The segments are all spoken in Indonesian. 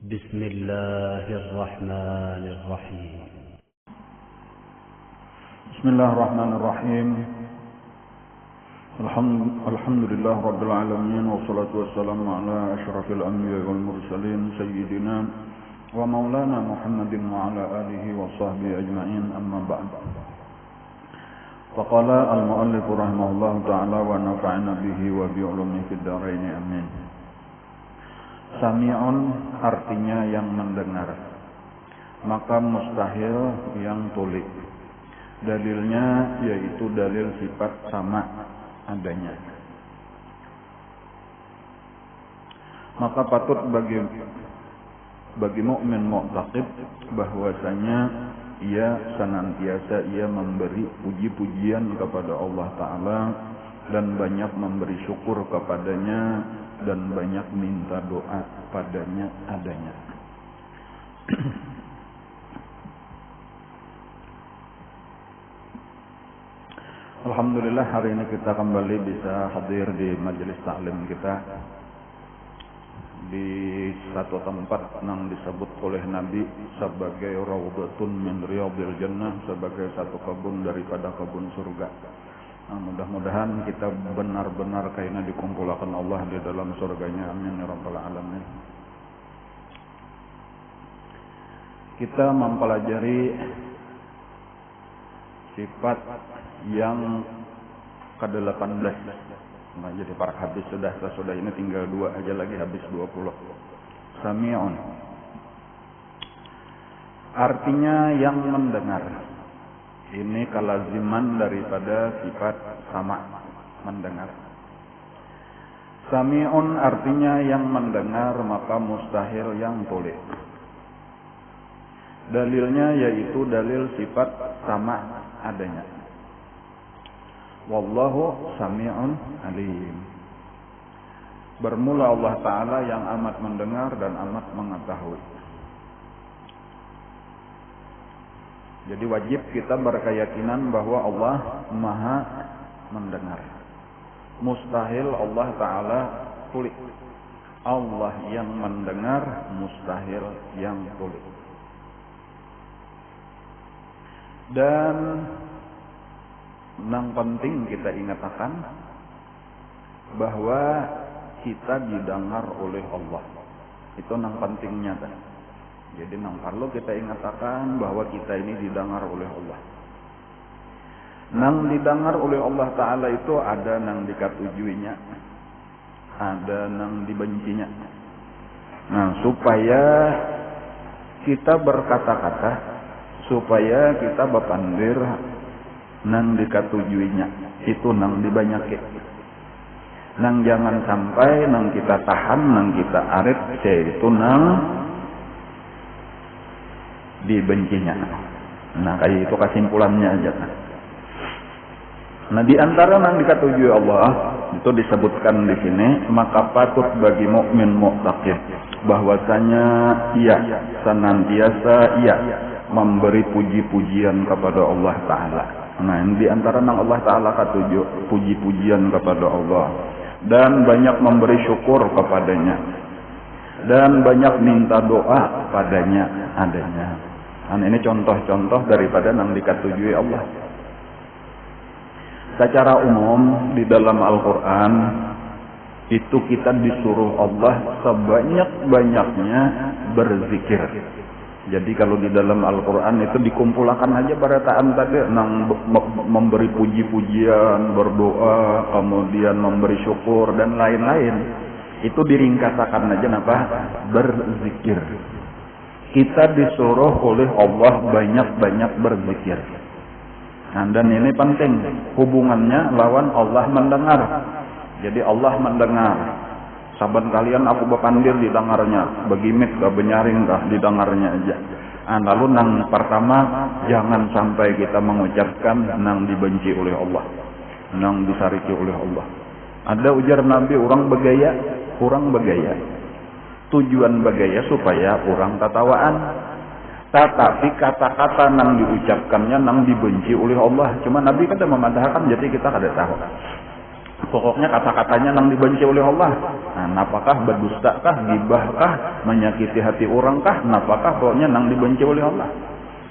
بسم الله الرحمن الرحيم بسم الله الرحمن الرحيم الحمد لله رب العالمين والصلاة والسلام على أشرف الأنبياء والمرسلين سيدنا ومولانا محمد وعلى آله وصحبه أجمعين أما بعد فقال المؤلف رحمه الله تعالى ونفعنا به وبعلومه في الدارين آمين. Sami'un artinya yang mendengar, maka mustahil yang tulik. Dalilnya yaitu dalil sifat sama adanya. Maka patut bagi mukmin mu'taqid bahwasanya ia senantiasa memberi puji-pujian kepada Allah Ta'ala dan banyak memberi syukur kepadanya dan banyak minta doa padanya adanya. Alhamdulillah hari ini kita kembali bisa hadir di majelis taklim kita di satu tempat yang disebut oleh Nabi sebagai Raudhatun min Riyadil Jannah, sebagai satu kebun daripada kebun surga. Nah, mudah-mudahan kita benar-benar kayaknya dikumpulkan Allah di dalam surganya. Amin ya rabbal alamin. Kita mempelajari sifat yang ke-18. Nah, jadi para habis sudah ini tinggal 2 aja lagi habis 20. Sami'un artinya yang mendengar. Ini kalaziman daripada sifat sama, mendengar. Sami'un artinya yang mendengar, maka mustahil yang tulik. Dalilnya yaitu dalil sifat sama adanya. Wallahu sami'un alim. Bermula Allah Ta'ala yang amat mendengar dan amat mengetahui. Jadi wajib kita berkeyakinan bahwa Allah Maha mendengar. Mustahil Allah Ta'ala tulik. Allah yang mendengar, mustahil yang tulik. Dan yang penting kita ingatkan bahwa kita didengar oleh Allah. Itu yang pentingnya kan. Jadi nang perlu kita ingatkan bahwa kita ini didengar oleh Allah. Nang didengar oleh Allah Ta'ala itu ada nang dikatujuinya, ada nang dibencinya. Nah, supaya kita berkata-kata, supaya kita bapandir nang dikatujuinya, itu nang dibanyake. Nang jangan sampai nang kita tahan, nang kita arit, yaitu nang dibencinya. Nah, kayak itu kesimpulannya aja. Nah, di antara yang dikatujui Allah itu disebutkan di sini, maka patut bagi mukmin mu'taqid bahwasanya ia senantiasa memberi puji-pujian kepada Allah Ta'ala. Nah, di antara yang Allah Ta'ala katuju puji-pujian kepada Allah dan banyak memberi syukur kepadanya dan banyak minta doa padanya adanya. Dan ini contoh-contoh daripada yang dikatujui Allah. Secara umum di dalam Al-Quran itu kita disuruh Allah sebanyak-banyaknya berzikir. Jadi kalau di dalam Al-Quran itu dikumpulkan aja pada taat tadi nang memberi puji-pujian, berdoa, kemudian memberi syukur dan lain-lain. Itu diringkasakan aja apa? Berzikir. Kita disuruh oleh Allah banyak-banyak berzikir. Nah, dan ini penting hubungannya lawan Allah mendengar. Jadi Allah mendengar. Saban kalian aku bapandir didengarnya, begimit gak benyaring gak didengarnya aja. Nah, lalu nang pertama jangan sampai kita mengucapkan nang dibenci oleh Allah, nang disariki oleh Allah. Ada ujar Nabi orang begaya. Tujuan bagaya supaya orang tatawaan. Tetapi kata-kata nang diucapkannya nang dibenci oleh Allah. Cuma Nabi kada memadahkan, jadi kita kada tahu. Pokoknya kata-katanya nang dibenci oleh Allah. Nah, apakah berdustakah, gibahkah, menyakiti hati orangkah, apakah pokoknya nang dibenci oleh Allah.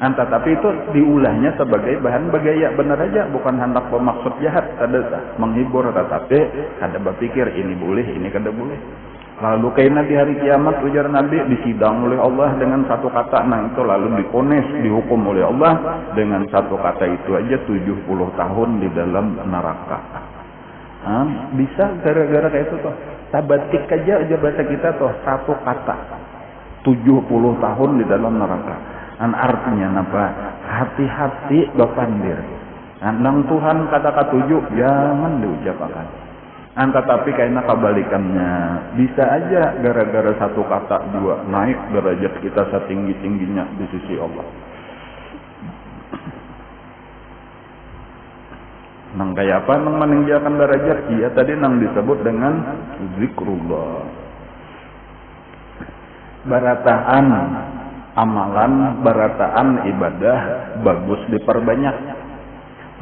Tetapi itu diulahnya sebagai bahan bergaya benar aja, bukan hendak bermaksud jahat, kada menghibur, tetapi kada berpikir ini boleh, ini kada boleh. Lalu kayaknya di hari kiamat ujar Nabi disidang oleh Allah dengan satu kata, nah itu lalu diponis, dihukum oleh Allah dengan satu kata itu aja 70 tahun di dalam neraka. Bisa gara-gara kayak itu toh. Tabatik aja bahasa kita toh, satu kata 70 tahun di dalam neraka. Artinya apa? Hati-hati bapandir. Nang Tuhan kata ketujuh jangan diucapkan. Tetapi kayaknya kebalikannya, bisa aja gara-gara satu kata dua naik derajat kita setinggi-tingginya di sisi Allah. Nang kayak apa nang meninggikan derajat? Iya tadi nang disebut dengan zikrullah. Barataan amalan, barataan ibadah bagus diperbanyak.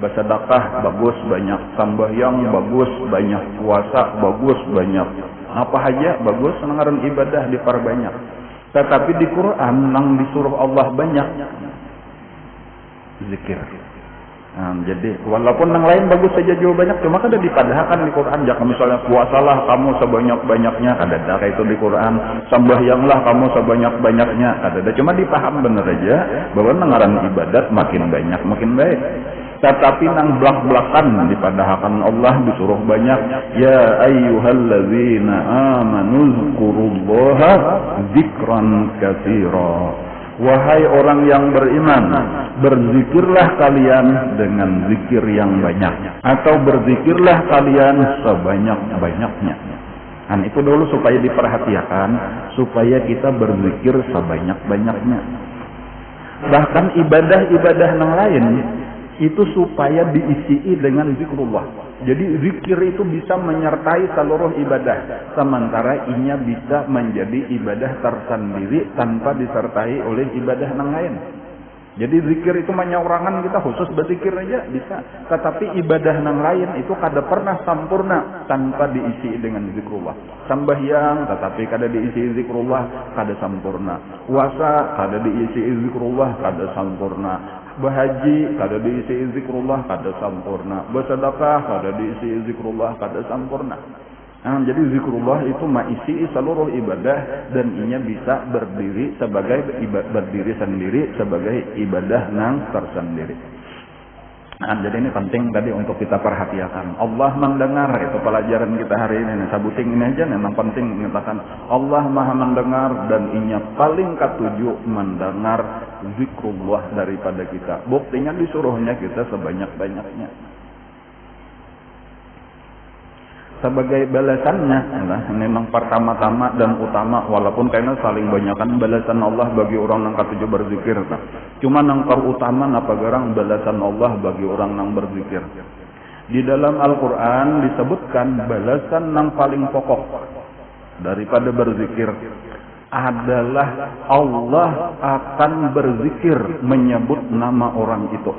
Bersedekah bagus banyak, sembahyang bagus banyak, puasa bagus banyak, apa aja bagus, ngaran ibadah diperbanyak. Tetapi di Quran nang disuruh Allah banyak zikir. Jadi walaupun yang lain bagus saja juga banyak, cuma kada dipadahkan di Quran. Jangan misalnya puasalah kamu sebanyak-banyaknya, kada ada kayak itu di Quran. Sembahyanglah kamu sebanyak-banyaknya, kada ada. Cuma dipaham bener aja bahwa ngaran ibadat makin banyak makin baik. Tetapi nang belak-belakan dipadahkan Allah disuruh banyak. Ya ayyuhalladzina amanu dzkurullaha dzikran katsira. Wahai orang yang beriman, berzikirlah kalian dengan zikir yang banyak, atau berzikirlah kalian sebanyak-banyaknya. Itu dulu supaya diperhatikan, supaya kita berzikir sebanyak-banyaknya. Bahkan ibadah-ibadah yang lain itu supaya diisi dengan zikrullah. Jadi zikir itu bisa menyertai seluruh ibadah, sementara inya bisa menjadi ibadah tersendiri tanpa disertai oleh ibadah yang lain. Jadi zikir itu menyorangan kita khusus berzikir aja bisa, tetapi ibadah yang lain itu kada pernah sempurna tanpa diisi dengan zikrullah. Sembahyang tetapi kada diisi zikrullah kada sempurna. Puasa kada diisi zikrullah kada sempurna. Berhaji kada diisi zikrullah kada sempurna. Bersedekah kada diisi zikrullah kada sempurna. Jadi zikrullah itu mengisi seluruh ibadah dan inya bisa berdiri sendiri sebagai ibadah nang tersendiri. Jadi ini penting tadi untuk kita perhatikan. Allah mendengar, itu pelajaran kita hari ini. Sabuting ini aja memang penting mengatakan Allah Maha mendengar dan inya paling ketujuh mendengar zikrullah daripada kita. Buktinya disuruhnya kita sebanyak-banyaknya. Sebagai balasannya, memang pertama-tama dan utama, walaupun karena saling banyakkan balasan Allah bagi orang yang ketujuh berzikir. Cuma yang terutama apa garang balasan Allah bagi orang yang berzikir. Di dalam Al-Quran disebutkan balasan yang paling pokok daripada berzikir adalah Allah akan berzikir menyebut nama orang itu.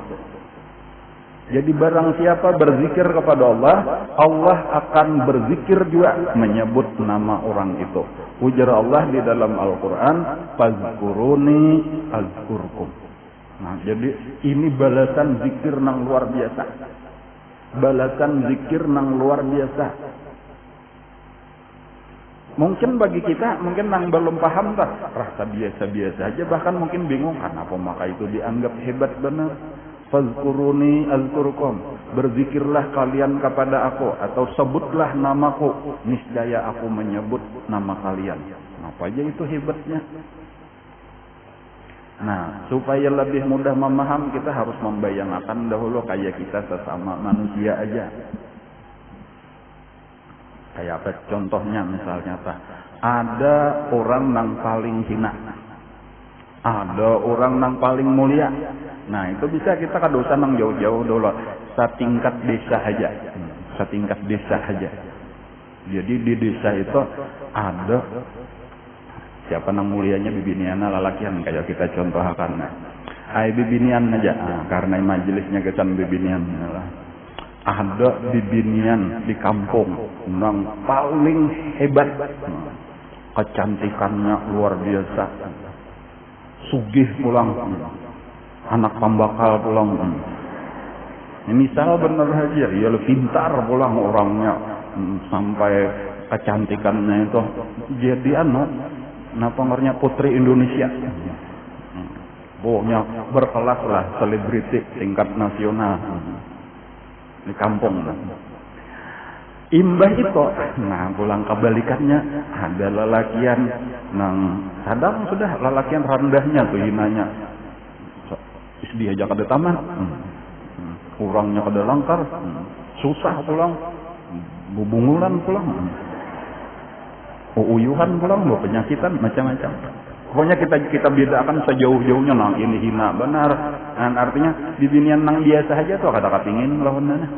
Jadi barang siapa berzikir kepada Allah, Allah akan berzikir juga menyebut nama orang itu. Ujar Allah di dalam Al-Quran, fazkuruni azkurkum. Jadi ini balasan zikir nang luar biasa. Balasan zikir nang luar biasa. Mungkin bagi kita, mungkin nang belum paham tak, rasa biasa-biasa aja, bahkan mungkin bingung kenapa maka itu dianggap hebat benar. Fazkuruni azkurkum, berzikirlah kalian kepada aku atau sebutlah namaku, niscaya aku menyebut nama kalian. Apa aja itu hebatnya. Supaya lebih mudah memaham, kita harus membayangkan dahulu kayak kita sesama manusia aja. Kayak apa contohnya, misalnya ada orang yang paling hina, ada orang yang paling mulia. Itu bisa kita kadosa nang jauh-jauh dulu, setingkat desa aja, setingkat desa aja. Jadi di desa itu ada siapa nang mulianya bibiniana lalakian kayak kita contohkan. Bibinian aja, karena majelisnya kesan bibinian. ada bibinian di kampung nang paling hebat, kecantikannya luar biasa, sugih pulang, anak pambakal pulang. Misal bener aja, ya pintar pulang orangnya, sampai kecantikannya itu jadi pengernya putri Indonesia. Pokoknya berkelas lah, selebriti tingkat nasional di kampung. Imbah itu, nah pulang kebalikannya ada lelakian nang sadang sudah lelakian rendahnya tuh hinanya. Diajak ke taman, kurangnya kada langkar, susah pulang, bubungulan pulang, uyuhan pulang, penyakitan macam-macam. Pokoknya kita bedakan sejauh-jauhnya nang ini hina benar. Dan artinya bibinian nang biasa aja tuh kata kapingin lawannya.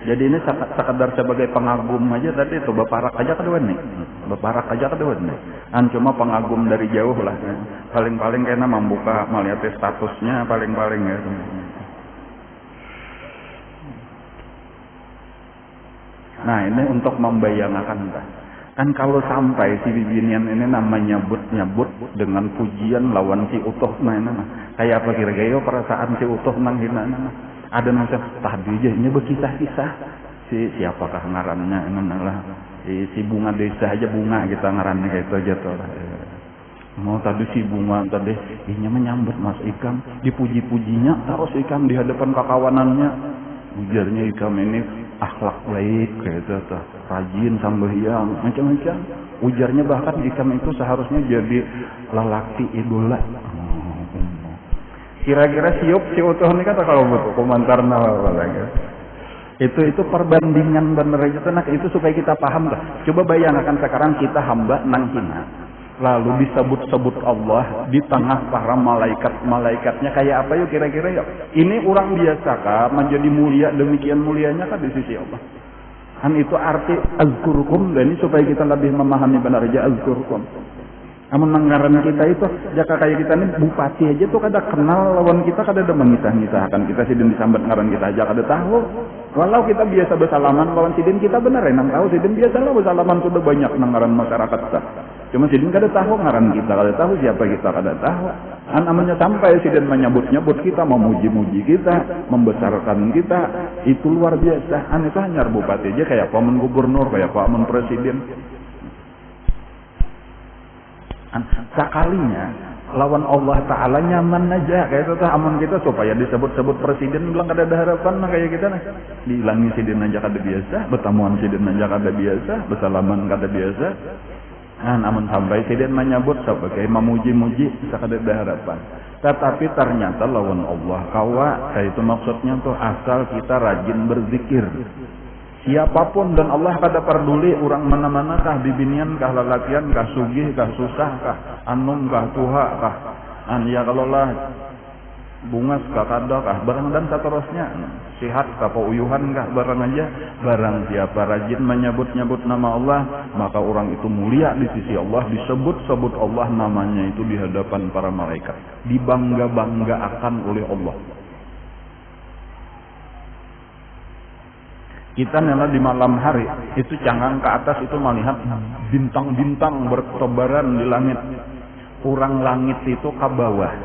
Jadi ini sekadar sebagai pengagum aja tadi itu beparak aja kedewan nih. Beparak aja kedewan nih. Cuma pengagum dari jauh lah. Paling-paling kena membuka melihat statusnya paling-paling ya. Nah ini untuk membayangkan kan kalau sampai si bibinian ini namanya nyebut dengan pujian lawan si utuh kayak apa kira-kira perasaan si utuh nang hina ada macam tadi aja ini berkisah-kisah siapakah ngarannya lah si bunga desa aja bunga kita ngarannya kayak itu aja tuh mau tadi si bunga tadi ini menyambut Mas Ikam dipuji-pujinya terus Ikam di hadapan kawanannya ujarnya Ikam ini akhlak baik kayak itu tuh rajin sambahyang macam-macam ujarnya bahkan Ikam itu seharusnya jadi lelaki idola. Kira-kira siup si utuh ini kata kalau butuh komentar apa lagi. Itu perbandingan bener aja tenang itu supaya kita paham lah. Coba bayangkan sekarang kita hamba nang hina. Lalu disebut-sebut Allah di tengah para malaikat-malaikatnya kayak apa yuk kira-kira yuk. Ini orang biasa kah menjadi mulia demikian mulianya kah di sisi Allah. Kan itu arti azkurkum dan ini supaya kita lebih memahami benar aja azkurkum. Namun menggaran kita itu, jika kayak kita ini bupati aja tuh kada kenal lawan kita kada ada mengitah-ngitahkan kita sidin disambat ngaran kita aja kada tahu. Walau kita biasa bersalaman lawan sidin kita benar enam tahu sidin biasa lah bersalaman sudah banyak ngaran masyarakat kita. Cuma sidin kada tahu ngaran kita kada tahu siapa kita kada tahu. Namanya sampai sidin menyebut-nyebut kita, memuji-muji kita, membesarkan kita, itu luar biasa. Itu hanya bupati aja kayak paman gubernur, kayak paman presiden. Sekalinya lawan Allah Ta'ala nyaman aja kayak itu aman kita supaya disebut-sebut presiden bilang kada ada harapan kayak kita dihilangi sidin aja kada biasa bertemuan sidin aja kada biasa bersalaman kada biasa namun sampai sidin menyebut sebagai memuji-muji kada ada harapan tetapi ternyata lawan Allah kayak itu maksudnya tuh asal kita rajin berzikir siapapun dan Allah kada peduli orang mana-mana kah bibinian kah lelakian kah sugih kah susah kah anum kah tuha kah ya kalau lah bungas kah kada kah barang dan seterusnya sihat kah pauyuhan kah barang aja barang siapa rajin menyebut-nyebut nama Allah maka orang itu mulia di sisi Allah disebut-sebut Allah namanya itu di hadapan para malaikat dibangga-banggakan oleh Allah. Kita nela di malam hari itu cangang ke atas itu melihat bintang-bintang bertebaran di langit. Kurang langit itu ke bawah.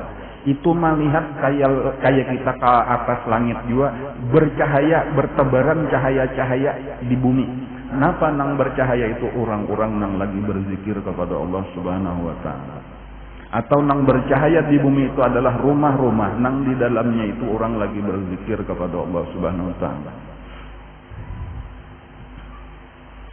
Itu melihat kayak kita ke atas langit juga bercahaya, bertebaran cahaya-cahaya di bumi. Kenapa nang bercahaya itu orang-orang nang lagi berzikir kepada Allah Subhanahu wa taala. Atau nang bercahaya di bumi itu adalah rumah-rumah nang di dalamnya itu orang lagi berzikir kepada Allah Subhanahu wa taala.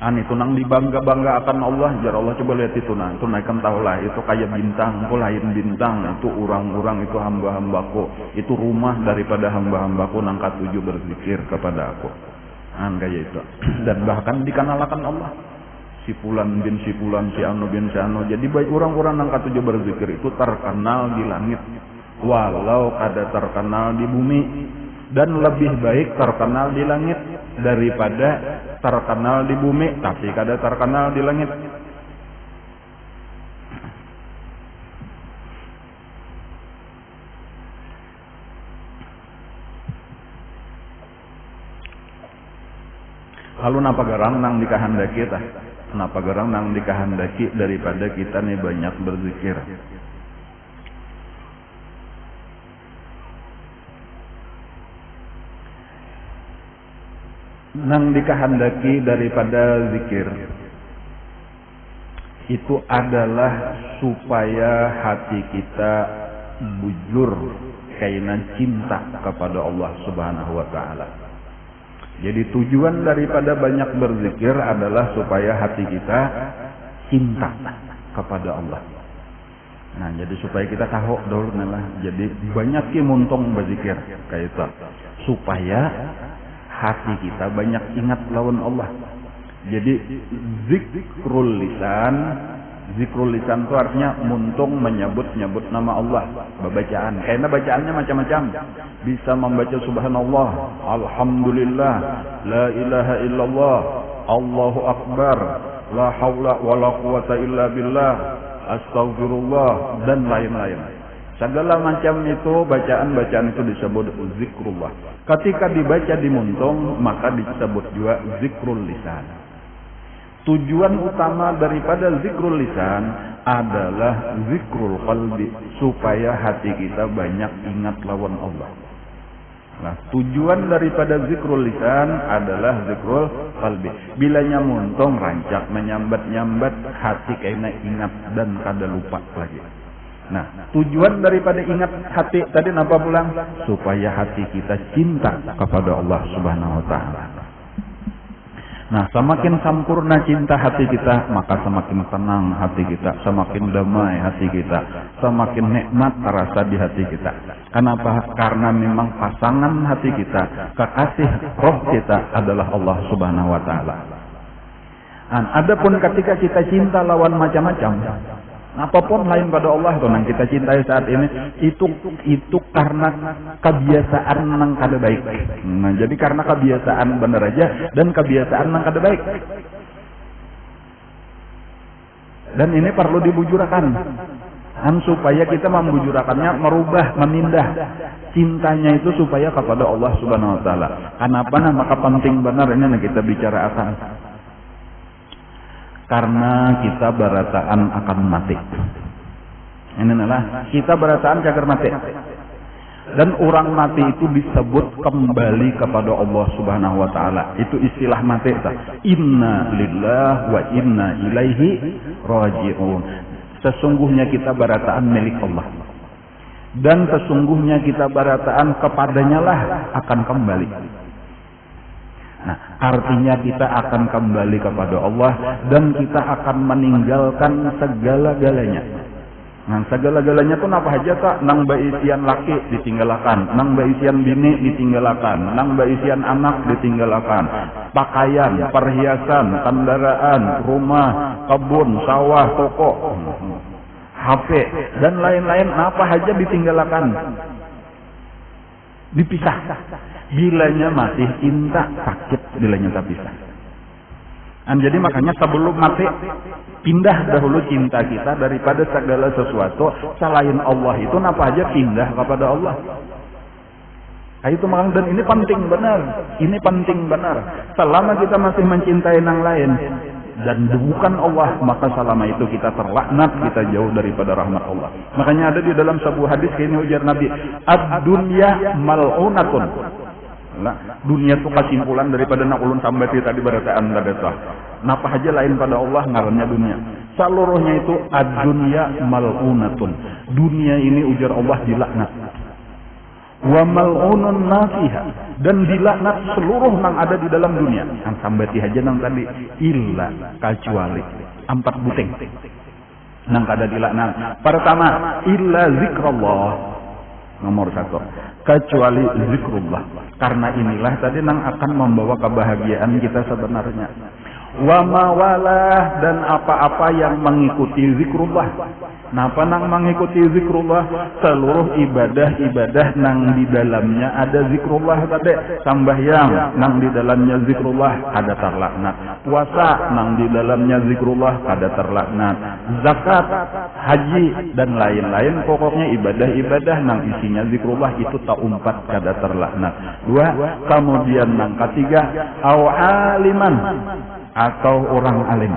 Itu nang dibangga-bangga akan Allah jar Allah coba lihat itu itu naikkan tahulah itu kayak bintang lain bintang itu orang-orang itu hamba-hambaku itu rumah daripada hamba-hambaku nang katujuh berzikir kepada aku kayak itu dan bahkan dikenalkan Allah si fulan bin si fulan si anu bin si anu jadi baik orang-orang nang katujuh berzikir itu terkenal di langit walau kada terkenal di bumi dan lebih baik terkenal di langit daripada terkenal di bumi tapi kada terkenal di langit. Lalu napa garang nang dikahandaki tah? Napa garang nang dikahandaki daripada kita nih banyak berzikir? Nang dikahandaki daripada zikir itu adalah supaya hati kita bujur kainan cinta kepada Allah Subhanahu wa taala. Jadi tujuan daripada banyak berzikir adalah supaya hati kita cinta kepada Allah. Nah, jadi supaya kita tahu dulu lah. Jadi banyak ki muntung berzikir kayak itu supaya hati kita banyak ingat lawan Allah. Jadi zikrul lisan itu artinya muntung menyebut-nyebut nama Allah, bacaan. Karena bacaannya macam-macam. Bisa membaca subhanallah, alhamdulillah, la ilaha illallah, Allahu akbar, la haula wala quwata illa billah, astagfirullah, dan lain-lain. Segala macam itu bacaan-bacaan itu disebut zikrullah. Ketika dibaca di muntung maka disebut juga zikrul lisan. Tujuan utama daripada zikrul lisan adalah zikrul qalbi, supaya hati kita banyak ingat lawan Allah. Nah, tujuan daripada zikrul lisan adalah zikrul qalbi. Bilanya muntung rancak menyambat-nyambat hati kena ingat dan kada lupa lagi. Nah, tujuan daripada ingat hati tadi napa pulang? Supaya hati kita cinta kepada Allah Subhanahu wa taala. Nah, semakin sempurna cinta hati kita, maka semakin tenang hati kita, semakin damai hati kita, semakin nikmat rasa di hati kita. Kenapa? Karena memang pasangan hati kita, kekasih roh kita adalah Allah Subhanahu wa taala. Dan adapun ketika kita cinta lawan macam-macam, apapun lain pada Allah itu yang kita cintai saat ini, itu karena kebiasaan nang kada baik. Nah, jadi karena kebiasaan benar aja dan kebiasaan nang kada baik. Dan ini perlu dibujurakan. Supaya kita membujurakannya, merubah, memindah cintanya itu supaya kepada Allah Subhanahu wa taala. Kenapa? Maka penting benar ini yang kita bicarakan. Karena kita berataan akan mati. Ini adalah kita berataan cagar mati. Dan orang mati itu disebut kembali kepada Allah Subhanahu wa taala. Itu istilah mati. Inna lillahi wa inna ilaihi raji'un. Sesungguhnya kita berataan milik Allah. Dan sesungguhnya kita berataan kepadanya lah akan kembali. Nah, artinya kita akan kembali kepada Allah dan kita akan meninggalkan segala-galanya. Nah, segala-galanya pun apa aja tak? Nang baisian laki ditinggalkan, nang baisian bini ditinggalkan, nang baisian anak ditinggalkan, pakaian, perhiasan, kendaraan, rumah, kebun, sawah, toko, HP dan lain-lain apa aja ditinggalkan. Dipisah. Bilanya masih cinta, sakit bilanya tak bisa. Jadi makanya sebelum mati pindah dahulu cinta kita daripada segala sesuatu selain Allah itu apa aja pindah kepada Allah. Nah, itu makanya dan ini penting benar. Ini penting benar. Selama kita masih mencintai yang lain dan bukan Allah, maka selama itu kita terlaknat, kita jauh daripada rahmat Allah. Makanya ada di dalam sebuah hadis ini ujar Nabi, ad-dunya mal'unatun. Nah, dunia itu kesimpulan daripada nak ulun sampai tadi berataan tadi sah. Napa aja lain pada Allah ngarannya dunia. Seluruhnya itu ad-dunya mal'unatun. Dunia ini ujar Allah dilaknat. Wa mal'unun nafiha, dan dilaknat seluruh yang ada di dalam dunia. Yang sampai aja nang tadi illa kecuali 4 buting. Nang kada dilaknat. Pertama, illa zikrullah. Nomor 1, kecuali zikrullah. Karena inilah tadi nang akan membawa kebahagiaan kita sebenarnya. wa mawalah, dan apa-apa yang mengikuti zikrullah. Napa nang mengikuti zikrullah? Seluruh ibadah-ibadah nang di dalamnya ada zikrullah tadi. Sambahyang nang di dalamnya zikrullah ada terlaknat. Puasa nang di dalamnya zikrullah ada terlaknat. Zakat, haji dan lain-lain, pokoknya ibadah-ibadah nang isinya zikrullah itu tak umpat kada terlaknat. Dua, kemudian nang ketiga, au aliman, atau orang alim,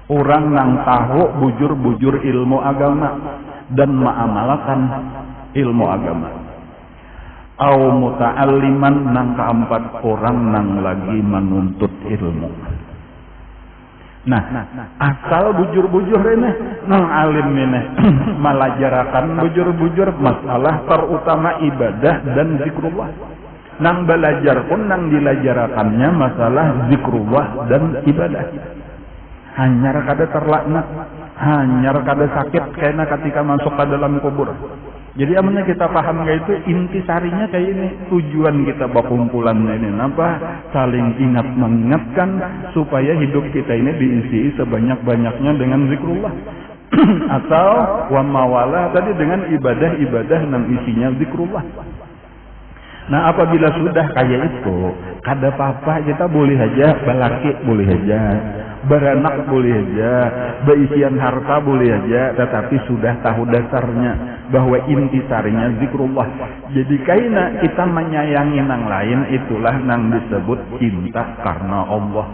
orang nang tahu bujur-bujur ilmu agama dan mengamalkan ilmu agama. Au muta'alliman, nang keempat, orang nang lagi menuntut ilmu. Nah, asal bujur-bujur ini nang alim ini melajarakan bujur-bujur masalah terutama ibadah dan zikrullah. Nang belajar pun nang dilajarakannya masalah zikrullah dan ibadah. Hanyar kada terlaknat, hanyar kada sakit karena ketika masuk ke dalam kubur. Jadi amannya kita paham kayak itu, intisarinya kayak ini, tujuan kita berkumpulan ini apa? Saling ingat mengingatkan supaya hidup kita ini diisi sebanyak-banyaknya dengan zikrullah. Atau wa mawala tadi dengan ibadah-ibadah yang isinya zikrullah. Nah, apabila sudah kayak itu, kada apa-apa, kita boleh aja balaki, boleh aja beranak, boleh aja beisian harta, boleh aja, tetapi sudah tahu dasarnya bahwa intisarinya zikrullah. Jadi kaina kita menyayangi nang lain, itulah nang disebut cinta karena Allah.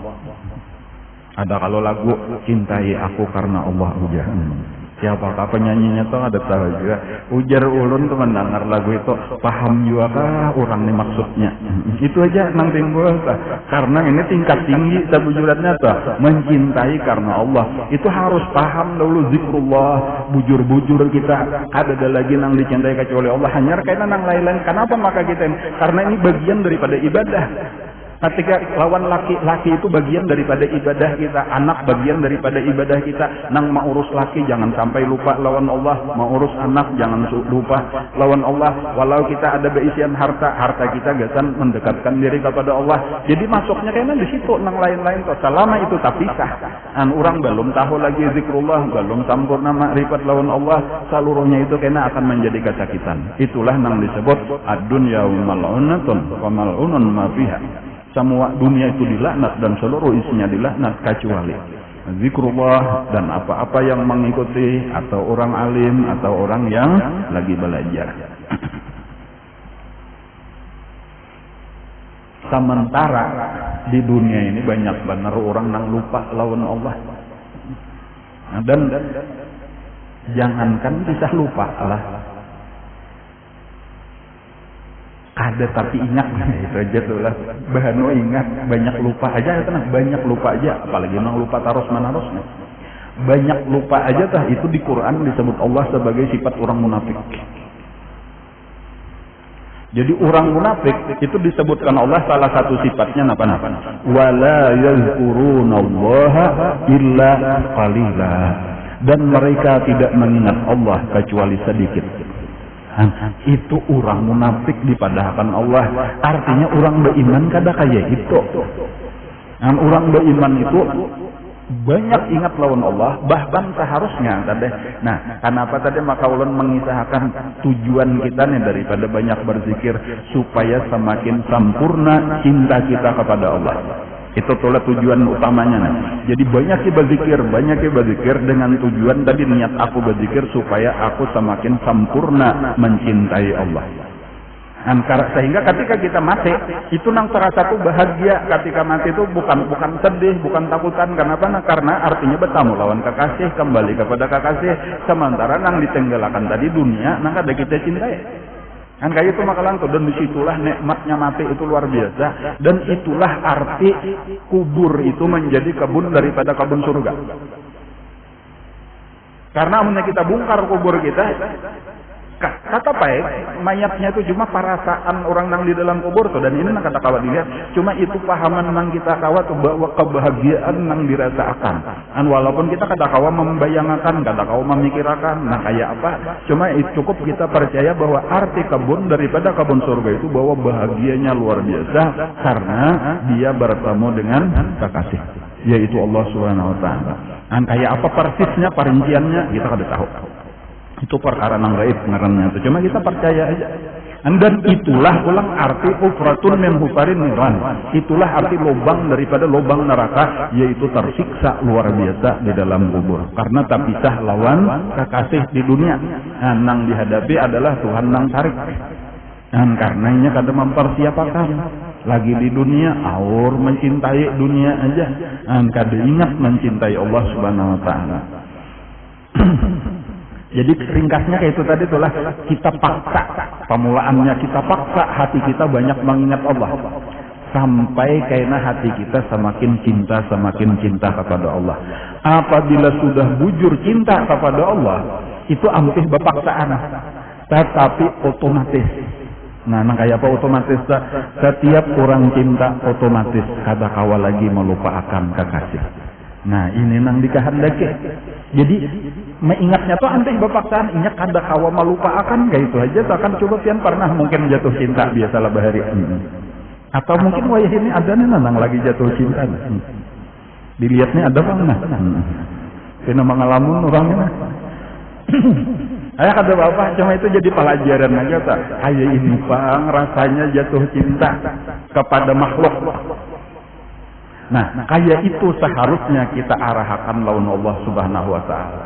Ada kalau lagu cintai aku karena Allah ujar. Siapakah penyanyinya tuh ada tahu juga. Ujar ulun tuh mendengar lagu itu paham juga kah orang nih maksudnya. Itu aja nang timbul karena ini tingkat tinggi sabujuratnya tuh mencintai karena Allah. Itu harus paham dulu zikrullah, bujur-bujur kita ada lagi nang dicintai kecuali Allah. Hanya karena nang lain-lain. Kenapa maka kita? Karena ini bagian daripada ibadah. Ketika lawan laki-laki itu bagian daripada ibadah kita, anak bagian daripada ibadah kita. Nang mau urus laki jangan sampai lupa lawan Allah, mau urus anak jangan lupa lawan Allah. Walau kita ada beisian harta kita gasan mendekatkan diri kepada Allah. Jadi masuknya kayaknya di situ nang lain-lain kok. Selama itu tak pisah. Orang belum tahu lagi zikrullah, belum sempurna makrifat lawan Allah, seluruhnya itu kayaknya akan menjadi kesakitan. Itulah nang disebut ad-dunya mal'unatun wa mal'unun ma fiha. Semua dunia itu dilaknat dan seluruh isinya dilaknat kecuali zikrullah dan apa-apa yang mengikuti, atau orang alim atau orang yang lagi belajar. Sementara di dunia ini banyak benar orang nang lupa lawan Allah. Dan jangankan bisa lupa lah, ada tapi ingat, itu aja tuh lah. Bahano ingat, banyak lupa aja, tenang, banyak lupa aja, apalagi nang lupa terus menerus. Banyak lupa aja tah, itu di Quran disebut Allah sebagai sifat orang munafik. Jadi orang munafik itu disebutkan Allah salah satu sifatnya apa? Wala yazkurunallaha illa qalila. Dan mereka tidak mengingat Allah kecuali sedikit. Itu orang munafik dipadahkan Allah. Artinya orang beriman kada kayak itu. Orang beriman itu banyak ingat lawan Allah, bahkan seharusnya tadi. Nah, kenapa tadi maka ulun mengisahkan tujuan kita nih daripada banyak berzikir supaya semakin sempurna cinta kita kepada Allah. Itu itulah tujuan utamanya nih. Jadi banyak berzikir dengan tujuan tadi, niat aku berzikir supaya aku semakin sempurna mencintai Allah. Sehingga ketika kita mati itu nang terasa tuh bahagia. Ketika mati itu bukan sedih, bukan takutan. Kenapa? Karena artinya bertemu lawan kekasih, kembali kepada kekasih. Sementara nang ditenggelakan tadi dunia nang ada kita cintai. Kan kayak itu makalang tuh, dan disitulah nikmatnya mati itu luar biasa, dan itulah arti kubur itu menjadi kebun daripada kebun surga. Karena amunnya kita bongkar kubur kita, Kata baik, mayatnya itu cuma perasaan orang nang di dalam kubur tuh, dan ini nang kata kawan dilihat, cuma itu pahaman nang kita kawa tuh bahwa kebahagiaan nang dirasakan. Walaupun kita kata kawa membayangkan, kata kawa memikirkan, nah kayak apa? Cuma itu cukup kita percaya bahwa arti kebun daripada kebun surga itu bahwa bahagianya luar biasa karena dia bertemu dengan kekasih, yaitu Allah Subhanahu Wa Taala. Kayak apa persisnya, perinciannya kita kada tahu. Itu perkara nang gaib ngarannya itu. Cuma kita percaya aja. Dan itulah ulang arti ufratun min hufarin niran. Itulah arti lubang daripada lubang neraka, yaitu tersiksa luar biasa di dalam kubur. Karena tak pisah lawan kekasih di dunia. Nang dihadapi adalah Tuhan nang tarik. Dan karenanya kada mempersiapkan. Lagi di dunia, aur mencintai dunia aja. Dan kada ingat mencintai Allah Subhanahu Wa Taala. Jadi ringkasnya kayak itu tadi itulah kita paksa pemulaannya, kita paksa hati kita banyak mengingat Allah sampai karena hati kita semakin cinta kepada Allah. Apabila sudah bujur cinta kepada Allah, itu ampih bepaksaan, tetapi otomatis. Nah, kayak apa otomatis? Setiap orang cinta otomatis kada kawa lagi melupakan kekasih. Nah, ini nang dikehendaki. Jadi mengingatnya tuh anteh bapaksaan, ingat kada kawa melupakan kayak itu aja. Takkan coba pian pernah mungkin jatuh cinta biasalah bahari. Atau mungkin wayah ini ada nih nang lagi jatuh cinta. Dilihatnya ada bang nah. Kena mengalamun orangnya. Ayah kata bapak cuma itu jadi pelajaran aja tak. Kayak ini bang rasanya jatuh cinta kepada makhluk. Nah, kayak itu seharusnya kita arahkan lawan Allah Subhanahu Wa Taala.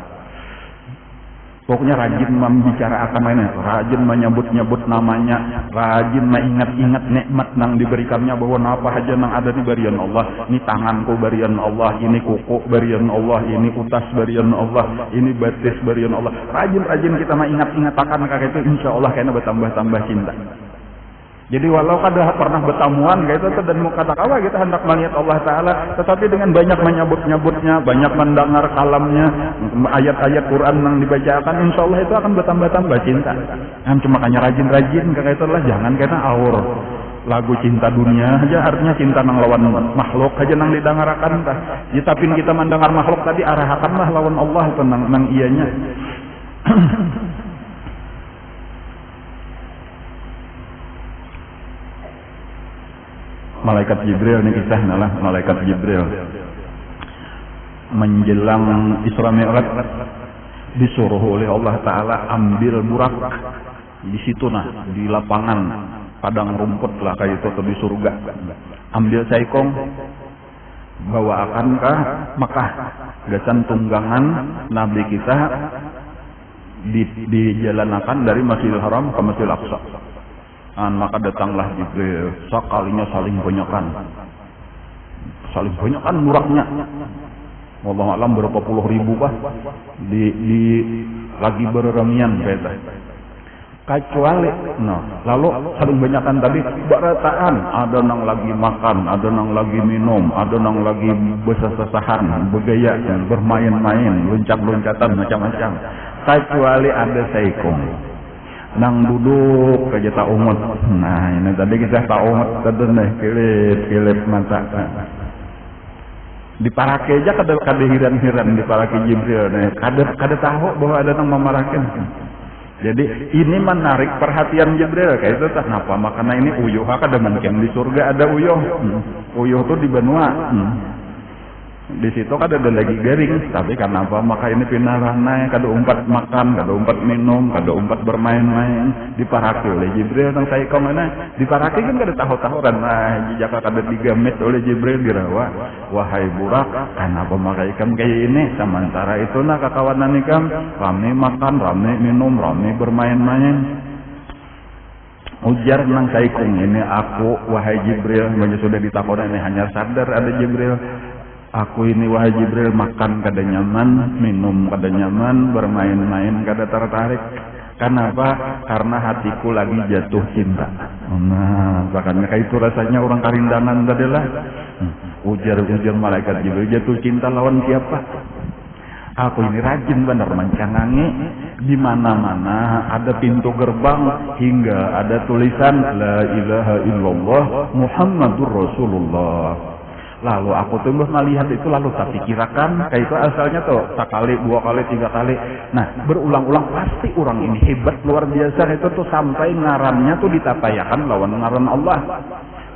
Pokoknya rajin membicarakan mainnya, rajin menyebut-nyebut namanya, rajin mengingat-ingat nikmat nang diberikannya, bahwa napa aja nang ada di barian Allah. Ini tanganku barian Allah, ini kuku barian Allah, ini utas barian Allah, ini batis barian Allah. Rajin-rajin kita mengingat-ingat akan kayak itu, insya Allah kayaknya bertambah-tambah cinta. Jadi walau kada pernah bertamuan gitu dan mau kata kawa kita hendak melihat Allah Ta'ala, tetapi dengan banyak menyebut-nyebutnya, banyak mendengar kalamnya, ayat-ayat Quran yang dibacakan, insya Allah itu akan bertambah-tambah cinta. Cuma kanya rajin-rajin kayak itulah, jangan kena aur lagu cinta dunia aja, artinya cinta nang lawan makhluk aja nang didengarakan tah. Ya, tapi kita mendengar makhluk tadi arahakanlah lawan Allah itu nang ianya. Malaikat Jibril ini kisah nalah Malaikat Jibril menjelang Isra Mi'raj disuruh oleh Allah Ta'ala ambil burak di situ nah, di lapangan padang rumput lah kayak itu, atau di surga, ambil saikong bawa akan ke Mekah, gasan tunggangan Nabi kita dijalanakan dari Masjidil Haram ke Masjidil Aqsa. Maka datanglah Jibril, sekalinya saling banyakan muraknya. Wallahu alam berapa puluh ribu kah di lagi berremian beda. Kecuali, lalu saling banyakan tadi berataan, ada nang lagi makan, ada nang lagi minum, ada nang lagi besasahan, bergaya, bermain-main, loncat-loncatan macam-macam. Kecuali ada saikong nang duduk ke jata umat. Nah, ini tadi kita tahu umat tadi nih kilip mata. Diparake aja kada hiran-hiran diparake Jibril nih. Kada tahu bahwa ada nang memarakin. Jadi ini menarik perhatian Jibril kayak itu. Kenapa? Makanya ini uyuh kada mungkin di surga ada uyuh. Uyuh tuh di benua. Di situ kan ada lagi garing, tapi kenapa? Maka ini pinarana kada umpat makan, kada umpat minum, kada umpat bermain-main, diparaki oleh Jibril nang saya mana? Diparaki kan kada tahu-tahuran. Nah, jika kada digamit oleh Jibril dirawa, wahai burak, kenapa maka ikan kayak ini? Sementara itu nah kakawanan ikan, rame makan, rame minum, rame bermain-main. Ujar nang saikung ini aku, wahai Jibril, banyak sudah ditakon ini hanya sadar ada Jibril. Aku ini wahai Jibril makan kada nyaman, minum kada nyaman, bermain-main kada tertarik. Kenapa? Karena hatiku lagi jatuh cinta. Nah, makanya kayak itu rasanya orang karindangan tadi lah. Ujar malaikat Jibril, jatuh cinta lawan siapa? Aku ini rajin bener mencangangi di mana-mana ada pintu gerbang hingga ada tulisan La ilaha illallah Muhammadur Rasulullah. Lalu aku tuh melihat itu lalu tak pikirkan kayak itu asalnya tuh sekali, 2 kali, 3 kali. Nah berulang-ulang pasti orang ini hebat luar biasa itu tuh sampai ngarannya tuh ditapayakan lawan ngaran Allah.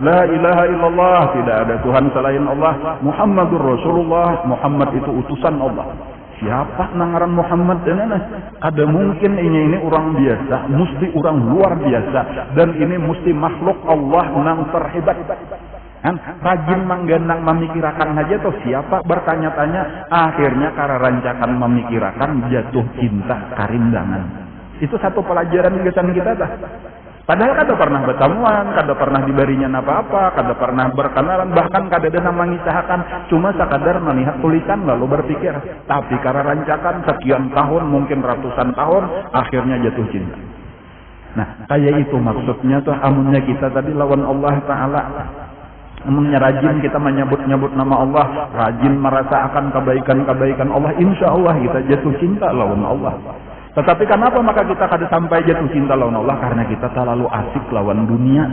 La ilaha illallah, tidak ada Tuhan selain Allah. Muhammadur Rasulullah, Muhammad itu utusan Allah. Siapa nangaran Muhammad dan ada mungkin ini orang biasa, mesti orang luar biasa dan ini mesti makhluk Allah nang terhebat. Kan rajin menggenang memikirkan aja tuh siapa bertanya-tanya akhirnya karena rancakan memikirkan jatuh cinta karindangan. Itu satu pelajaran gesan kita dah. Padahal kada pernah bertemuan, kada pernah diberinya apa-apa, kada pernah berkenalan, bahkan kada ada nama mengisahkan, cuma sekadar melihat tulisan lalu berpikir. Tapi karena rancakan sekian tahun, mungkin ratusan tahun, akhirnya jatuh cinta. Nah, kayak itu maksudnya tuh amunnya kita tadi lawan Allah Ta'ala. Amunnya rajin kita menyebut-nyebut nama Allah, rajin merasakan kebaikan-kebaikan Allah, insya Allah kita jatuh cinta lawan Allah. Tetapi kenapa maka kita kada sampai jatuh cinta lawan Allah? Karena kita terlalu asik lawan dunia.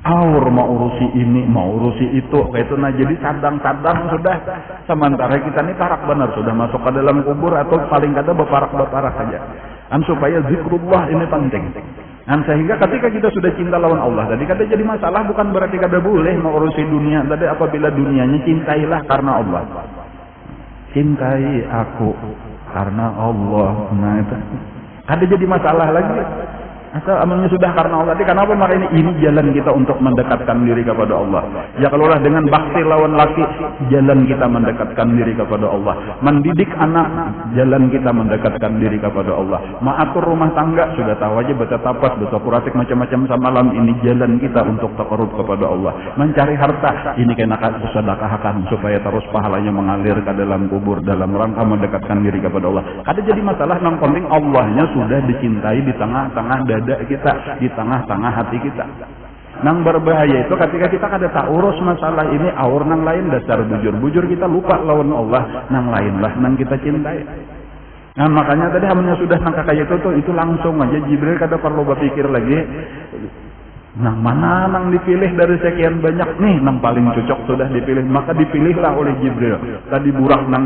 Aur mau urusi ini, mau urusi itu. Itu nah jadi sadang-sadang sudah. Sementara kita ini tarak benar sudah masuk ke dalam kubur atau paling kada berparak-berparak saja. Supaya zikrullah ini penting. Dan sehingga ketika kita sudah cinta lawan Allah, tadi kada jadi masalah, bukan berarti kada boleh mau urusi dunia. Tadi apabila dunianya cintailah karena Allah. Cintai aku karena Allah. Nah itu ada jadi masalah lagi. Asal amalnya sudah karena Allah. Jadi kenapa maka ini jalan kita untuk mendekatkan diri kepada Allah. Ya kalaulah dengan bakti lawan laki, jalan kita mendekatkan diri kepada Allah. Mendidik anak, jalan kita mendekatkan diri kepada Allah. Mengatur rumah tangga, sudah tahu aja baca tapas, baca kuratik macam-macam samalam, ini jalan kita untuk takarub kepada Allah. Mencari harta, ini kena sedekahkan supaya terus pahalanya mengalir ke dalam kubur dalam rangka mendekatkan diri kepada Allah. Ada jadi masalah yang penting Allahnya sudah dicintai di tengah-tengah dada kita, di tengah-tengah hati kita. Nang berbahaya itu ketika kita kada tak urus masalah ini, aur nang lain dasar bujur-bujur kita lupa lawan Allah, nang lain lah nang kita cintai. Nah makanya tadi hamnya sudah nang kayak itu langsung aja Jibril kada perlu berpikir lagi. Nang mana nang dipilih dari sekian banyak nih, nang paling cocok sudah dipilih, maka dipilihlah oleh Jibril. Tadi burak nang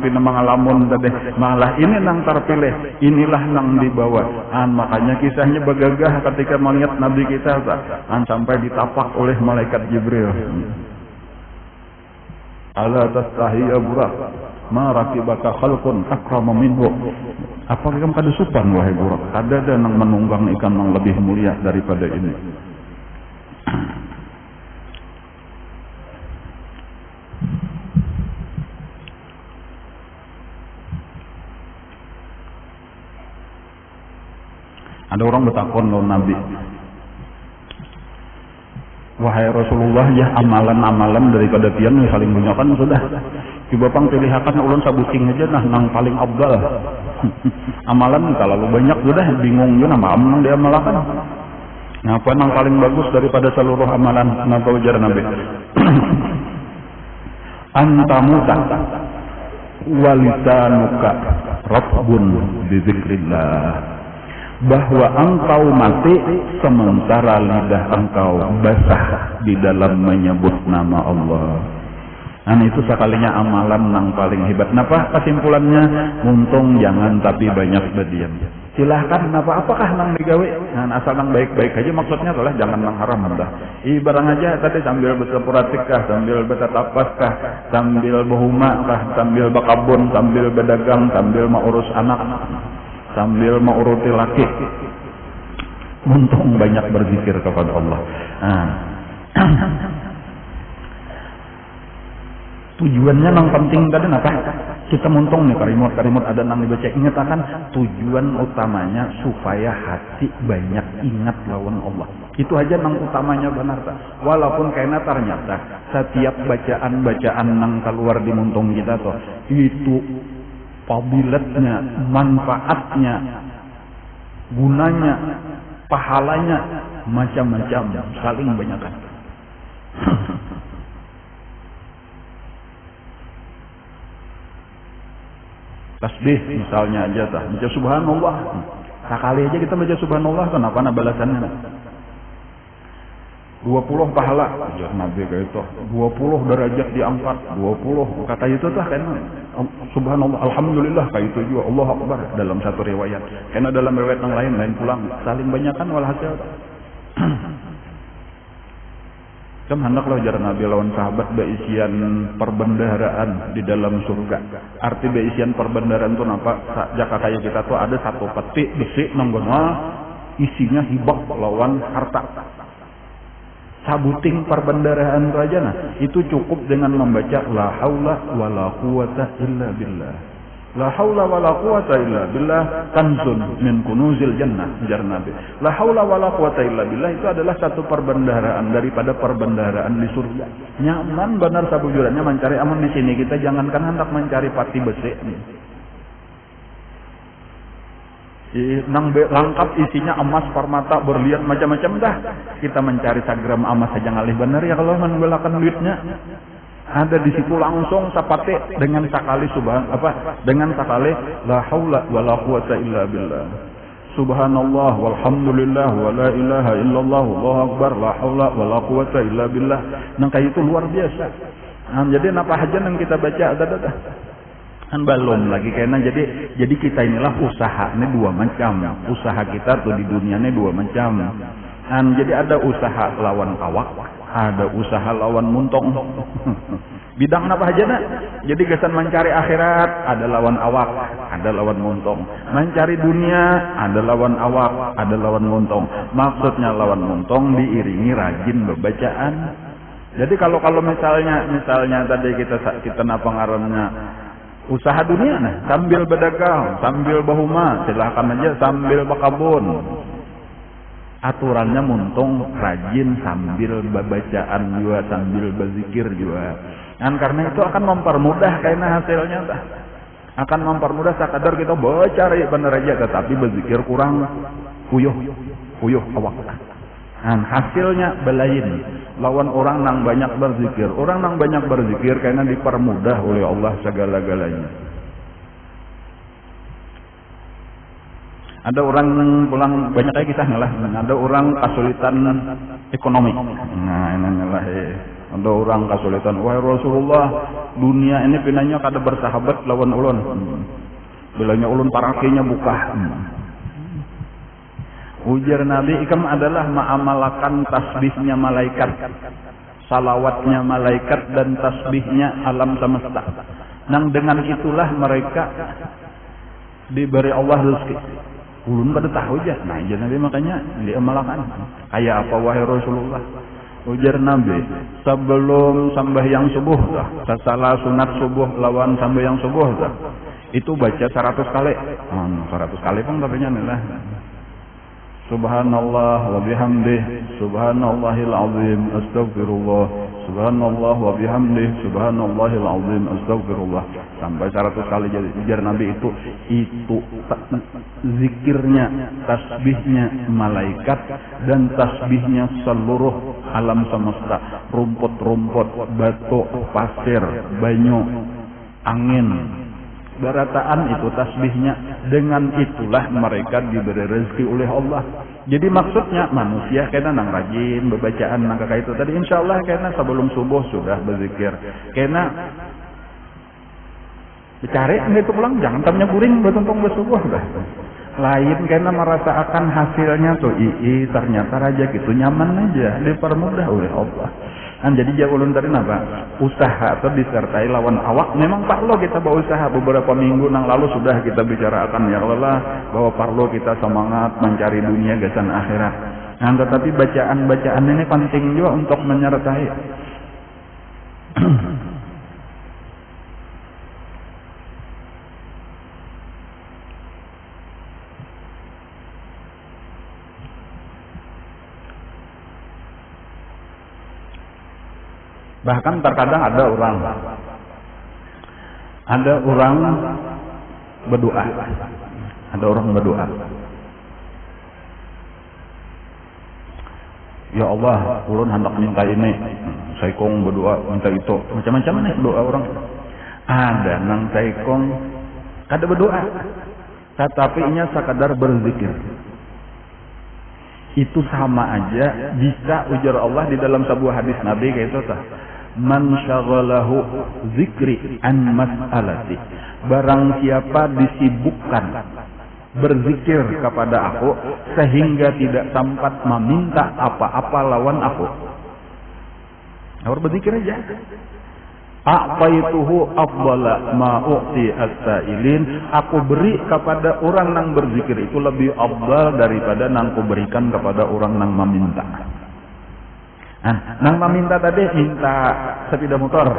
pina mengalamun tadi, malah ini nang terpilih, inilah nang dibawa. Makanya kisahnya bergagah ketika melihat Nabi kita sampai ditapak oleh malaikat Jibril. Ala tastahi ya burak, ma rakibaka khalqun akrama minhu. Apakah kamu kada supan wahai burak? Ada nang menunggang ikan yang lebih mulia daripada ini. Ada orang bertakon lawan Nabi, wahai Rasulullah, ya amalan-amalan daripada pian yang saling bunyakan sudah. Coba pang pilihakan ulun sabuting aja nang paling abdal. Amalan terlalu banyak sudah, bingung juga nama nang diamalkan. Nah, apa nang paling bagus daripada seluruh amalan? Napa ujar Nabi? Antamuta walisanuka rabbun bizikrillah. Bahwa engkau mati sementara lidah engkau basah di dalam menyebut nama Allah. Nah itu sekalinya amalan yang paling hebat. Napa kesimpulannya? Untung jangan tapi banyak berdiam. Silahkan apakah nang digawe? Nah, asal nang baik-baik aja maksudnya adalah jangan nang haram dah. Ibarat aja tadi sambil bersepuratik kah, sambil bertapas kah, sambil berhuma kah, sambil berkabun, sambil berdagang, sambil mengurus anak, sambil menguruti laki. Untung banyak berzikir kepada Allah. Nah. Tujuannya yang penting tadi apa? Kita muntung nih karimut ada nang dibaca, ingat akan tujuan utamanya supaya hati banyak ingat lawan Allah. Itu aja nang utamanya benar tak? Walaupun karena ternyata setiap bacaan-bacaan nang keluar di muntung kita tuh itu fadilatnya, manfaatnya, gunanya, pahalanya macam-macam, saling banyakkan. Tasbih misalnya aja tah, baca subhanallah. Sekali aja kita baca subhanallah, kenapa balasannya? 20 pahala, ya Nabi kayak itu. 20 derajat diangkat, 20 kata itu tah kan subhanallah, alhamdulillah kayak itu juga, Allah Akbar dalam satu riwayat. Karena dalam riwayat yang lain pulang saling banyakan walhasil. Kan hendaklah jar Nabi lawan sahabat beisian perbendaharaan di dalam surga. Arti beisian perbendaharaan itu apa? Jaka kayak kita tuh ada satu peti besi nanggona isinya hibah lawan harta. Sabuting perbendaharaan raja nah, itu cukup dengan membaca la haula wala quwata illa billah. La haula wala quwata illa billah kanzun min kunuzil jannah, jar Nabi. La haula wala quwata illa billah itu adalah satu perbendaharaan daripada perbendaharaan di surga. Nyaman benar sabujurannya mencari aman di sini. Kita jangankan hendak mencari pati besi nih. Nang lengkap isinya emas, permata, berlian, macam-macam dah. Kita mencari sagram emas saja ngalih benar ya kalau menggulakan duitnya. Ada di situ langsung sapate dengan sakali dengan sakali la haula wala quwata illa billah. Subhanallah walhamdulillah wala ilaha illallah Allahu akbar la haula wala quwata illa billah. Nang kayak itu luar biasa. Jadi napa aja yang kita baca ada. Kan belum lagi karena jadi kita inilah usahanya dua macam. Usaha kita tuh di dunianya dua macam. Jadi ada usaha lawan awak, ada usaha lawan muntong. Bidang apa aja nak? Jadi kesan mencari akhirat ada lawan awak, ada lawan muntong. Mencari dunia ada lawan awak, ada lawan muntong. Maksudnya lawan muntong diiringi rajin bacaan. Jadi kalau misalnya tadi kita napa ngarannya usaha dunia nah, sambil berdagang, sambil bahuma, silakan aja sambil bakabun. Aturannya muntung rajin sambil bacaan juga, sambil berzikir juga. Dan karena itu akan mempermudah karena hasilnya akan mempermudah sekadar kita baca bener aja tetapi berzikir kurang puyuh awak. Dan hasilnya belain lawan orang nang banyak berzikir. Orang nang banyak berzikir karena dipermudah oleh Allah segala-galanya. Ada orang pulang banyak kayak kisah lah. Ada orang kesulitan ekonomi. Nah, ini lah. Ada orang kesulitan. Wahai Rasulullah, dunia ini pinanya kada bersahabat lawan ulun. Bilanya ulun parakinya buka. Ujar Nabi ikam adalah ma'amalakan tasbihnya malaikat, salawatnya malaikat dan tasbihnya alam semesta. Nang dengan itulah mereka diberi Allah rezeki. Ulun pada tahu aja. Nah, ujar Nabi makanya diamalkan. Kayak apa wahai Rasulullah? Ujar Nabi, sebelum sembahyang subuh sasalah sunat subuh lawan sembahyang subuh itu baca 100 kali. 100 kali pun katanya lah. Subhanallah wa bihamdih subhanallahil azim astaghfirullah subhanallah wa bihamdih subhanallahil azim astaghfirullah sampai 100 kali. Jadi Nabi itu zikirnya, tasbihnya malaikat dan tasbihnya seluruh alam semesta, rumput-rumput, batu, pasir, banyu, angin, barataan itu tasbihnya. Dengan itulah mereka diberi rezeki oleh Allah. Jadi maksudnya manusia kena nang rajin bacaan nang kayak itu tadi insyaallah kena sebelum subuh sudah berzikir. Kena dicari itu pulang jangan tamnya guring bertumpung bersubuh dah. Lain kena merasakan hasilnya tuh ternyata raja gitu nyaman aja dipermudah oleh Allah. Jadi jauh ulun tadi apa? Usaha atau disertai lawan awak. Memang perlu kita berusaha. Beberapa minggu nang lalu sudah kita bicarakan ya Allah bahwa perlu kita semangat mencari dunia gasan akhirat. Tetapi bacaan-bacaan ini penting juga untuk menyertai. Bahkan terkadang ada orang berdoa. Ya Allah, ulun hendak minta ini. Saikong berdoa minta itu. Macam-macam nih doa orang. Ada nang saikong kada berdoa, tetapi nya sekadar berzikir. Itu sama aja bisa ujar Allah di dalam sebuah hadis Nabi kayak itu tah. Man syaghalahu zikri an mas'alati. Barang siapa disibukkan berzikir kepada aku sehingga tidak sempat meminta apa-apa lawan aku. Harus berzikir aja. A'taituhu afdala ma u'ti as-sa'ilin. Aku beri kepada orang yang berzikir itu lebih afdal daripada nang ku berikan kepada orang yang meminta. Nang meminta tadi minta sepeda motor.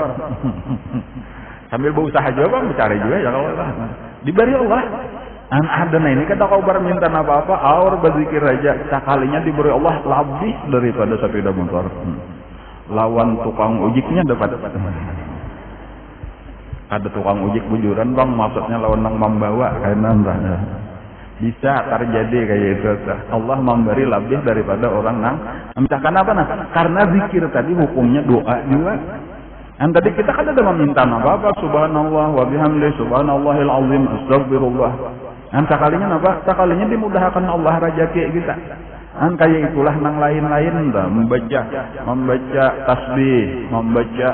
Sambil berusaha juga bang, mencari juga ya kalau diberi Allah. Ada ini kata kau berminta apa-apa, aur berzikir aja. Sekalinya diberi Allah lebih daripada sepeda motor. Lawan tukang ujiknya dapat. Ada tukang ujik bujuran bang, maksudnya lawan nang membawa karena bisa terjadi kayak itu. Allah memberi lebih daripada orang nang misalkan apa nah? Karena zikir tadi hukumnya doa juga. Tadi kita kan ada meminta apa? Subhanallah wa bihamdihi subhanallahil azim astagfirullah. Sekalinya apa? Sekalinya dimudahkan Allah rezeki kita. Kayak itulah nang lain-lain membaca tasbih, membaca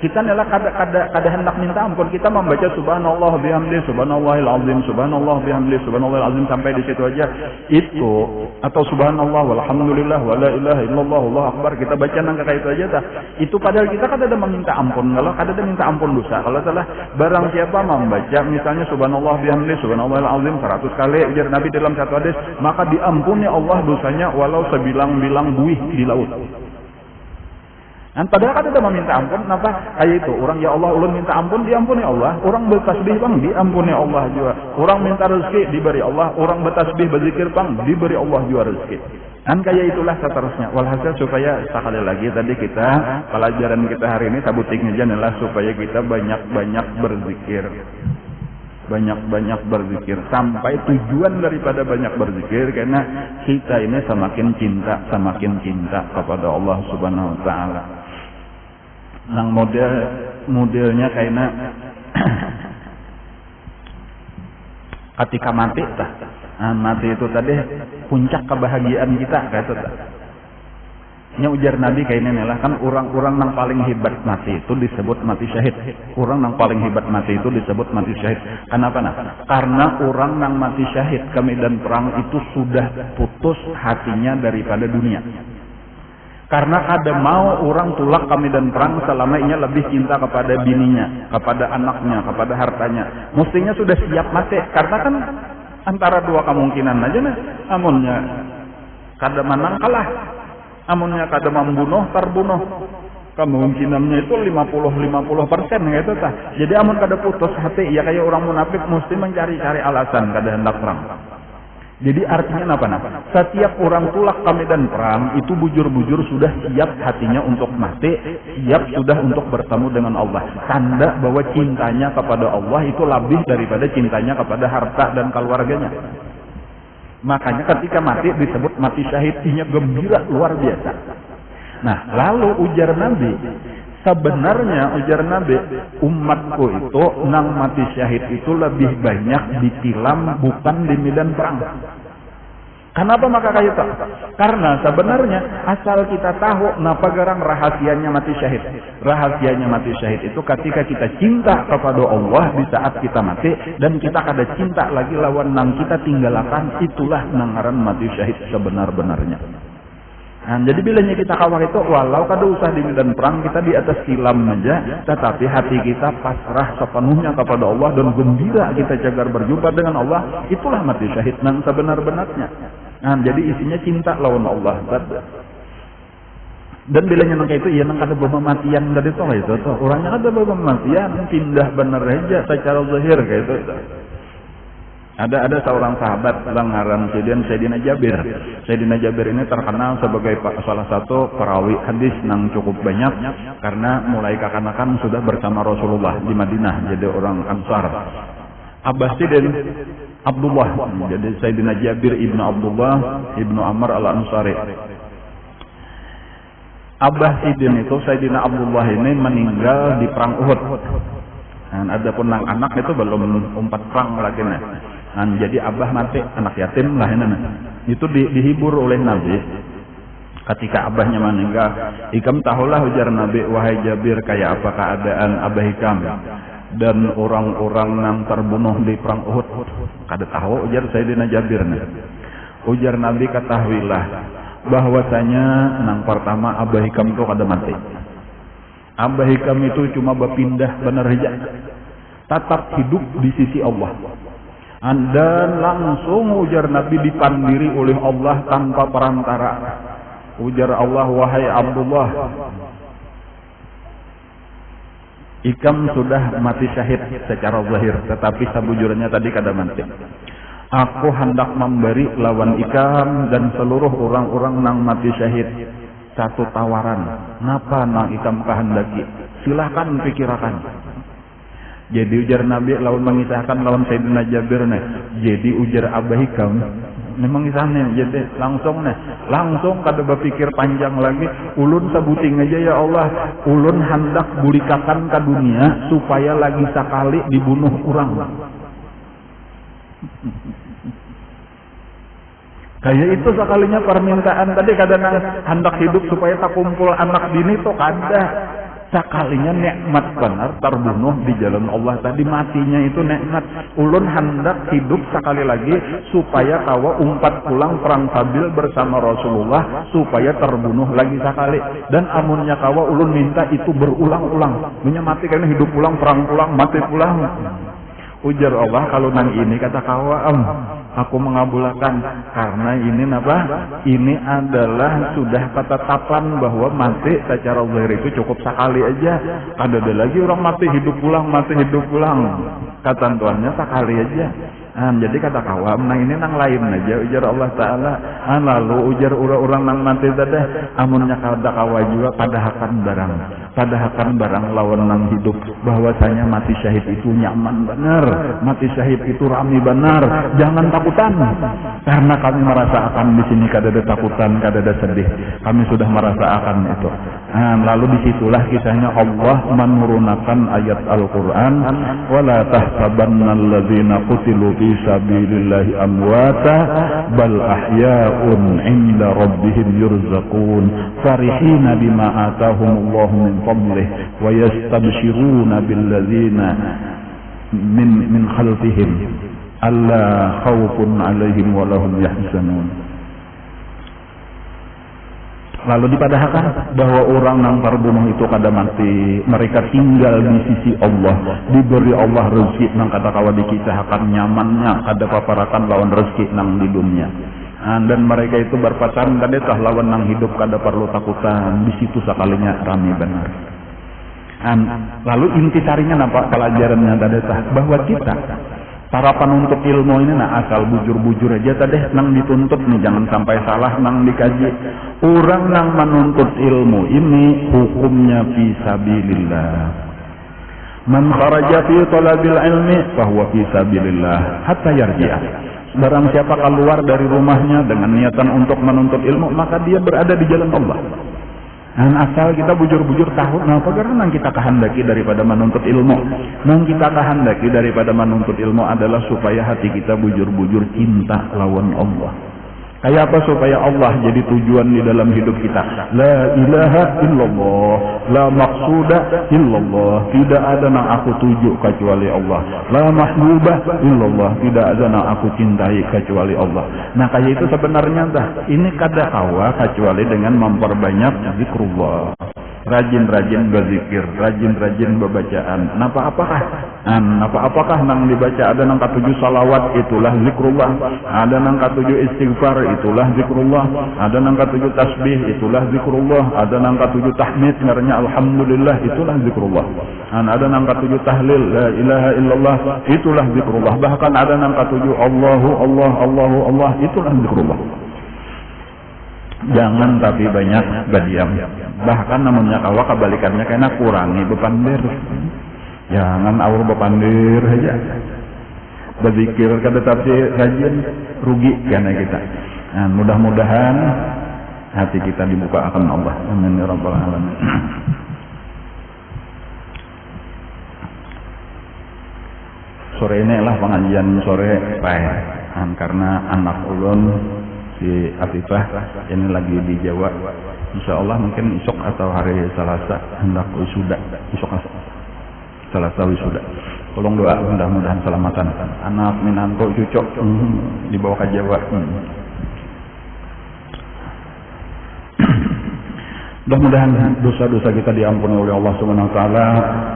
kita adalah kada hendak minta ampun, kita membaca subhanallah bihamdihi subhanallahil azim subhanallah bihamdihi subhanallahil azim sampai di situ aja itu, atau subhanallah walhamdulillah wala ilaha illallah wallahu akbar kita baca nang kayak itu aja tah. Itu padahal kita kada ada meminta ampun. Kalau kada ada minta ampun dosa, kalau salah barang siapa membaca misalnya subhanallah bihamdihi subhanallahil azim 100 kali ujar Nabi dalam satu hadis, maka diampuni Allah dosanya walau sebilang-bilang buih di laut. Padahal kan ada meminta ampun, kenapa? Kayak itu, orang ya Allah ulun minta ampun, diampuni Allah. Orang bertasbih bang, diampuni Allah juga. Orang minta rezeki, diberi Allah. Orang bertasbih, berzikir bang, diberi Allah juga rezeki. Kayak itulah seterusnya. Walhasil supaya sekali lagi tadi kita, pelajaran kita hari ini sabutiknya adalah supaya kita banyak-banyak berzikir. Banyak-banyak berzikir sampai tujuan daripada banyak berzikir karena kita ini semakin cinta kepada Allah Subhanahu wa taala. Nang modelnya kayaknya ketika mati tah. Mati itu tadi puncak kebahagiaan kita kayak itu tah. Nya ujar Nabi kayaknya lah kan orang-orang yang paling hebat mati itu disebut mati syahid. Orang yang paling hebat mati itu disebut mati syahid. Kenapa nah? Karena orang yang mati syahid ke medan perang itu sudah putus hatinya daripada dunia. Karena kada mau orang tulak ke medan perang selama ia lebih cinta kepada bininya, kepada anaknya, kepada hartanya. Mestinya sudah siap mati. Karena kan antara dua kemungkinan aja nah. Amunnya kada menang kalah. Amunnya kada membunuh terbunuh, kemungkinannya itu 50% gitu tah. Jadi amun kada putus hati ya kayak orang munafik mesti mencari-cari alasan kada hendak perang. Jadi artinya apa nah? Setiap orang tulak ke medan perang itu bujur-bujur sudah siap hatinya untuk mati, siap sudah untuk bertemu dengan Allah. Tanda bahwa cintanya kepada Allah itu lebih daripada cintanya kepada harta dan keluarganya. Makanya ketika mati disebut mati syahid, inya gembira luar biasa. Nah, lalu ujar Nabi, sebenarnya ujar Nabi, umatku itu nang mati syahid itu lebih banyak ditilam bukan di medan perang. Kenapa maka kayak itu? Karena sebenarnya asal kita tahu napa garang rahasianya mati syahid. Rahasianya mati syahid itu ketika kita cinta kepada Allah di saat kita mati dan kita kada cinta lagi lawan nang kita tinggalkan, itulah nangaran mati syahid sebenar-benarnya. Jadi bilanya kita kawal itu walau kada usah di medan perang kita di atas tilam aja, tetapi hati kita pasrah sepenuhnya kepada Allah dan gembira kita jagar berjumpa dengan Allah, itulah mati syahid nang sebenar-benarnya. Jadi isinya cinta lawan Allah. Dan bilanya nang itu iya nang kada pematian dari itu tuh. Orangnya kada pematian, pindah bener aja secara zahir kayak itu. Ada seorang sahabat ngaran Sayyidina Jabir. Sayyidina Jabir ini terkenal sebagai salah satu perawi hadis yang cukup banyak karena mulai kekanakan sudah bersama Rasulullah di Madinah jadi orang Ansar. Abah Sidin Abdullah, jadi Sayyidina Jabir ibnu Abdullah ibnu Amr al-Ansari. Abah Sidin itu Sayyidina Abdullah ini meninggal di perang Uhud. Adapun nang anak itu belum umpat perang lagi nah. Jadi abah mati, anak yatim lah ini. Itu dihibur oleh Nabi. Ketika abahnya meninggal, Hikam tahulah ujar Nabi, wahai Jabir, kayak apa keadaan abah Hikam dan orang-orang yang terbunuh di perang Uhud. Kada tahu ujar Sayyidina Jabir. Ujar Nabi, ketahuilah bahwasanya nang pertama abah Hikam itu kada mati. Abah Hikam itu cuma berpindah benar saja, tetap hidup di sisi Allah. Dan langsung ujar Nabi dipandiri oleh Allah tanpa perantara. Ujar Allah, wahai Abdullah, Hikam sudah mati syahid secara zahir, tetapi sabujurnya tadi kada mati. Aku hendak memberi lawan Hikam dan seluruh orang-orang nang mati syahid satu tawaran. Napa nang Hikam kehendaki? Silahkan pikirkan. Jadi ujar Nabi lawan mengisahkan lawan Sayyidina Jabir nih. Jadi ujar Abah Hikam memang isahnya. Jadi langsung kada berpikir panjang lagi. Ulun sebuting aja ya Allah. Ulun hendak burikakan ke dunia supaya lagi sekali dibunuh orang. Kayak itu sekalinya permintaan tadi kadang hendak hidup supaya tak kumpul anak dini tuh kada. Sekalinya nikmat benar terbunuh di jalan Allah tadi, matinya itu nikmat. Ulun hendak hidup sekali lagi supaya kawa umpat pulang perang Sabil bersama Rasulullah supaya terbunuh lagi sekali. Dan amunnya kawa ulun minta itu berulang-ulang. Punya mati karena hidup pulang, perang pulang, mati pulang. Ujar Allah, kalau nang ini kata kawa aku mengabulkan karena ini apa? Ini adalah sudah ketetapan bahwa mati secara zahir itu cukup sekali aja. Ada lagi orang mati hidup pulang, mati hidup pulang. Ketentuannya sekali aja. Jadi kata kawam, nang ini nang lain aja ujar Allah Ta'ala. Lalu ujar orang-orang nang mati tadi, amunnya kada kawa juga padahakan barang lawan nang hidup, bahwasanya mati syahid itu nyaman benar, mati syahid itu rami benar. Jangan takutan, karena kami merasakan di sini kada ada takutan, kada ada sedih. Kami sudah merasakan itu. Lalu disitulah kisahnya Allah menurunkan ayat Al-Quran, wala tahsabanna alladzina qutilu fi sabilillahi amwata bal ahya'un 'inda rabbihim yurzaqun farihina bima atahumullahu min fadlihi wa yastabshiruna billadzina min khalfihim alla khaufun 'alaihim wa lahum yahzanun. Lalu dipadahkan bahwa orang yang terbunuh itu kada mati, mereka tinggal di sisi Allah, diberi Allah rezeki nang kata kawa dikisahkan nyamannya kada paparakan lawan rezeki nang di dunia. Dan mereka itu berpacaran kada tah lawan nang hidup kada perlu takutan, di situ sekalinya rami benar. Lalu inti tarinya apa pelajarannya kada tah bahwa kita para penuntut ilmu ini asal bujur-bujur aja tadi nang dituntut nih, jangan sampai salah nang dikaji. Orang nang menuntut ilmu ini hukumnya fi sabilillah. Man kharaja fi talabil ilmi fahuwa fi sabilillah hatta yarji'a. Barang siapa keluar dari rumahnya dengan niatan untuk menuntut ilmu, maka dia berada di jalan Allah. Dan asal kita bujur-bujur tahu, karena kita kehendaki daripada menuntut ilmu. Kita kehendaki daripada menuntut ilmu adalah supaya hati kita bujur-bujur cinta lawan Allah. Kayak apa supaya Allah jadi tujuan di dalam hidup kita? La ilaha illallah, la maqsuda illallah. Tidak ada yang aku tuju kecuali Allah. La mahbubah illallah. Tidak ada yang aku cintai kecuali Allah. Nah kayak itu sebenarnya ini kada kawa kecuali dengan memperbanyak zikrullah. Rajin-rajin berzikir, rajin-rajin berbacaan. Apakah nang dibaca ada nang katujuh salawat, itulah zikrullah. Ada nang katujuh istighfar, itulah zikrullah. Ada nang katujuh tasbih, itulah zikrullah. Ada nang katujuh tahmid, ngaranya alhamdulillah, itulah zikrullah. Ada nang katujuh tahlil, la ilaha illallah, itulah zikrullah. Bahkan ada nang katujuh Allah, itulah zikrullah. Jangan tapi banyak berdiam. Bahkan namanya kawa kebalikannya kena kurangi bepandir. Jangan awur bepandir aja. Berzikir kada tapi rajin, rugi karena kita. Mudah-mudahan hati kita dibuka akan Allah. Amin ya rabbal alamin. sore ini lah pengajian sore pae. Karena anak ulun si Afifah ini lagi di Jawa. Insyaallah mungkin esok atau hari Selasa hendak wisuda. Esok Selasa wisuda. Tolong doa mudah-mudahan selamatan anak minanto cucok dibawa ke Jawa. Mudah-mudahan dosa-dosa kita diampuni oleh Allah Subhanahu wa taala.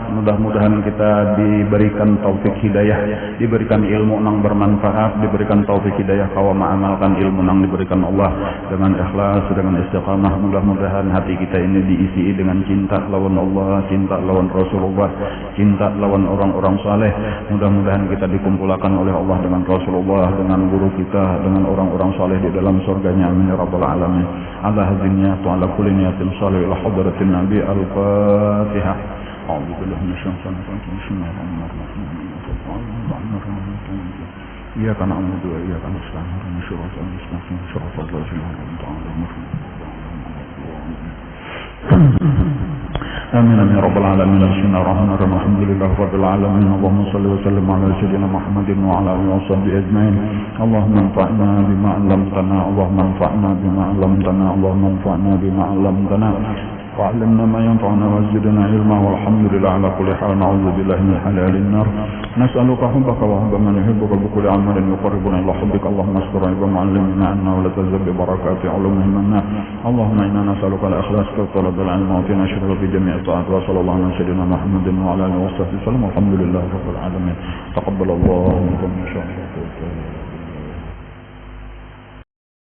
Mudah-mudahan kita diberikan taufik hidayah, diberikan ilmu nang bermanfaat, diberikan taufik hidayah kawa mengamalkan ilmu nang diberikan Allah dengan ikhlas, dengan istiqamah. Mudah-mudahan hati kita ini diisi dengan cinta lawan Allah, cinta lawan Rasulullah, cinta lawan orang-orang saleh. Mudah-mudahan kita dikumpulkan oleh Allah dengan Rasulullah, dengan guru kita, dengan orang-orang saleh di dalam surganya. Amin ya rabbal alamin. Ala hadhihi wa ala kulli niyatin salih ila hadratin nabi al-fatihah. A'udzu billahi minasyaitonir rajim. Bismillahirrahmanirrahim. Iyyaka na'budu wa iyyaka nasta'in. Ihdinas siratal mustaqim. Siratal ladzina an'amta 'alaihim. آمين يا رب العالمين. بسم الله الرحمن الرحيم. الحمد لله رب العالمين. اللهم صل وسلم على سيدنا محمد وعلى آله وصحبه أجمعين. اللهم انفعنا بما علمتنا. اللهم انفعنا بما علمتنا. اللهم انفعنا بما علمتنا وعلمنا ما ينفعنا وزدنا علما. والحمد لله على كل حال. نعوذ بالله من حلال النار. نسألك حبك وحب من يحبك بكل عمل يقربنا إلى حبك. اللهم استر عيب معلمنا عنا ولا تزد ببركات علومهم منا. اللهم إنا نسألك الإخلاص في طلب العلم وفينا شر في جميع الطاعات. وصلى الله على سيدنا محمد وعلى آله وصحبه وسلم. والحمد لله رب العالمين. تقبل الله منكم إن شاء الله.